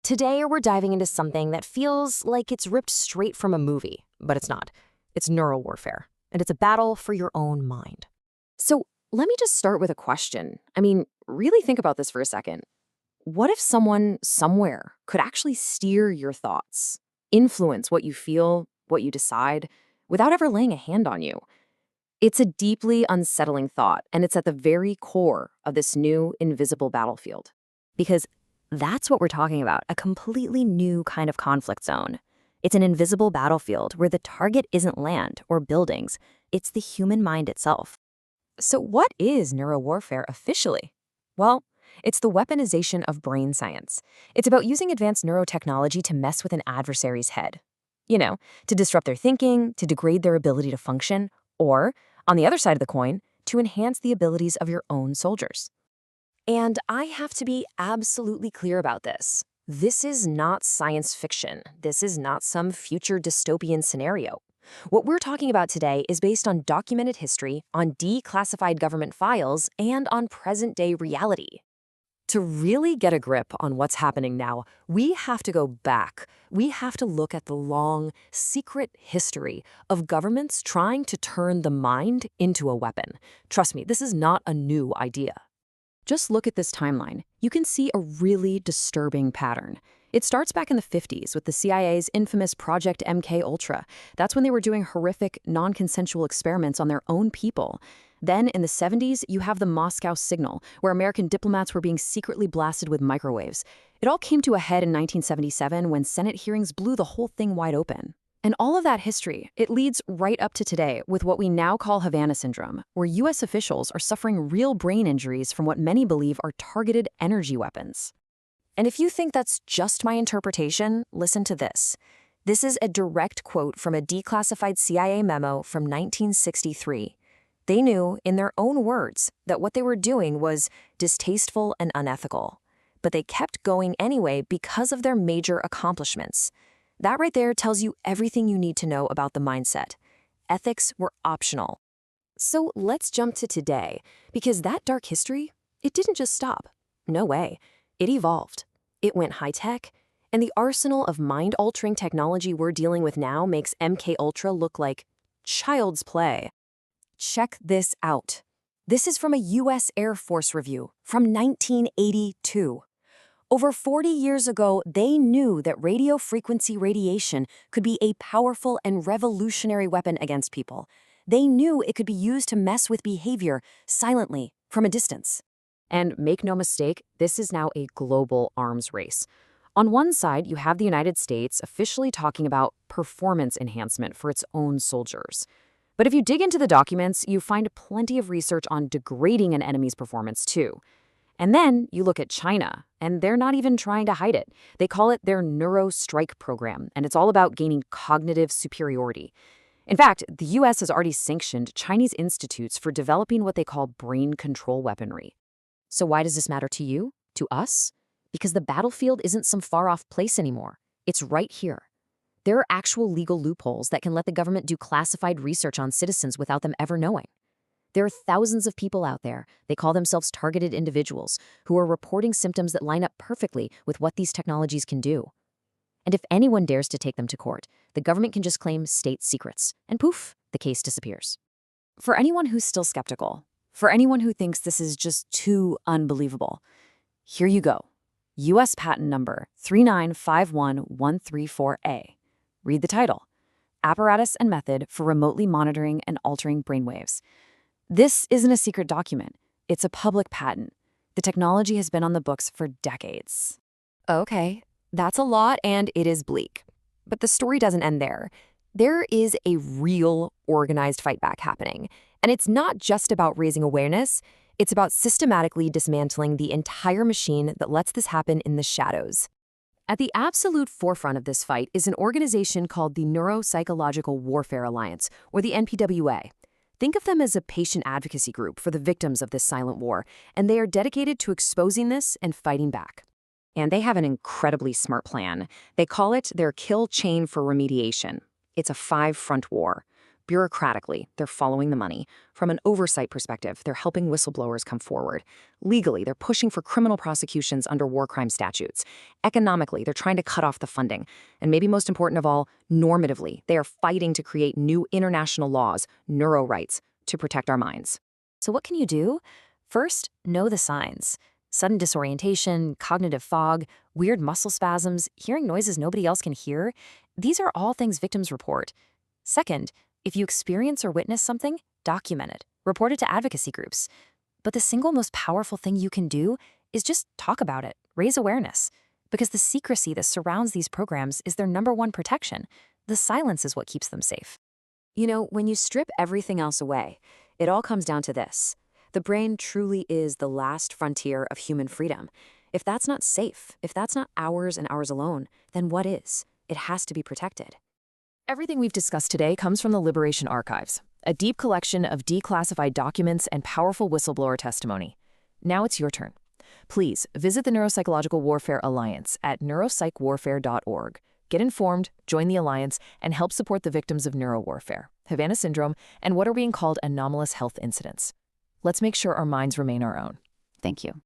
Today, we're diving into something that feels like it's ripped straight from a movie, but it's not. It's neurowarfare, and it's a battle for your own mind. So let me just start with a question. Really think about this for a second. What if someone somewhere could actually steer your thoughts, influence what you feel, what you decide, without ever laying a hand on you? It's a deeply unsettling thought, and it's at the very core of this new invisible battlefield. Because that's what we're talking about, a completely new kind of conflict zone. It's an invisible battlefield where the target isn't land or buildings, it's the human mind itself. So what is neurowarfare officially? Well, it's the weaponization of brain science. It's about using advanced neurotechnology to mess with an adversary's head. To disrupt their thinking, to degrade their ability to function, or, on the other side of the coin, to enhance the abilities of your own soldiers. And I have to be absolutely clear about this. This is not science fiction. This is not some future dystopian scenario. What we're talking about today is based on documented history, on declassified government files, and on present-day reality. To really get a grip on what's happening now, we have to go back. We have to look at the long, secret history of governments trying to turn the mind into a weapon. Trust me, this is not a new idea. Just look at this timeline. You can see a really disturbing pattern. It starts back in the 50s with the CIA's infamous Project MK Ultra. That's when they were doing horrific, non-consensual experiments on their own people. Then in the 70s, you have the Moscow Signal, where American diplomats were being secretly blasted with microwaves. It all came to a head in 1977 when Senate hearings blew the whole thing wide open. And all of that history, it leads right up to today with what we now call Havana syndrome, where U.S. officials are suffering real brain injuries from what many believe are targeted energy weapons. And if you think that's just my interpretation, listen to this. This is a direct quote from a declassified CIA memo from 1963. They knew, in their own words, that what they were doing was distasteful and unethical. But they kept going anyway because of their major accomplishments. That right there tells you everything you need to know about the mindset. Ethics were optional. So let's jump to today, because that dark history, it didn't just stop. No way. It evolved. It went high-tech, and the arsenal of mind-altering technology we're dealing with now makes MK Ultra look like child's play. Check this out. This is from a U.S. Air Force review from 1982. Over 40 years ago, they knew that radio frequency radiation could be a powerful and revolutionary weapon against people. They knew it could be used to mess with behavior silently from a distance. And make no mistake, this is now a global arms race. On one side, you have the United States officially talking about performance enhancement for its own soldiers. But if you dig into the documents, you find plenty of research on degrading an enemy's performance too. And then you look at China, and they're not even trying to hide it. They call it their Neuro Strike program, and it's all about gaining cognitive superiority. In fact, the U.S. has already sanctioned Chinese institutes for developing what they call brain control weaponry. So why does this matter to you, to us? Because the battlefield isn't some far-off place anymore. It's right here. There are actual legal loopholes that can let the government do classified research on citizens without them ever knowing. There are thousands of people out there, they call themselves targeted individuals, who are reporting symptoms that line up perfectly with what these technologies can do. And if anyone dares to take them to court, the government can just claim state secrets, and poof, the case disappears. For anyone who's still skeptical, for anyone who thinks this is just too unbelievable, here you go. U.S. patent number 3951134A. Read the title. Apparatus and Method for Remotely Monitoring and Altering Brainwaves. This isn't a secret document. It's a public patent. The technology has been on the books for decades. Okay, that's a lot and it is bleak. But the story doesn't end there. There is a real organized fight back happening. And it's not just about raising awareness. It's about systematically dismantling the entire machine that lets this happen in the shadows. At the absolute forefront of this fight is an organization called the Neuropsychological Warfare Alliance, or the NPWA. Think of them as a patient advocacy group for the victims of this silent war, and they are dedicated to exposing this and fighting back. And they have an incredibly smart plan. They call it their kill chain for remediation. It's a 5-front war. Bureaucratically, they're following the money. From an oversight perspective, they're helping whistleblowers come forward. Legally, they're pushing for criminal prosecutions under war crime statutes. Economically, they're trying to cut off the funding. And maybe most important of all, normatively, they are fighting to create new international laws, neuro rights, to protect our minds. So what can you do? First, know the signs. Sudden disorientation, cognitive fog, weird muscle spasms, hearing noises nobody else can hear. These are all things victims report. Second, if you experience or witness something, document it. Report it to advocacy groups. But the single most powerful thing you can do is just talk about it, raise awareness. Because the secrecy that surrounds these programs is their #1 protection. The silence is what keeps them safe. You know, when you strip everything else away, it all comes down to this. The brain truly is the last frontier of human freedom. If that's not safe, if that's not hours and hours alone, then what is? It has to be protected. Everything we've discussed today comes from the Liberation Archives, a deep collection of declassified documents and powerful whistleblower testimony. Now it's your turn. Please visit the Neuropsychological Warfare Alliance at neuropsychwarfare.org. Get informed, join the Alliance, and help support the victims of neurowarfare, Havana syndrome, and what are being called anomalous health incidents. Let's make sure our minds remain our own. Thank you.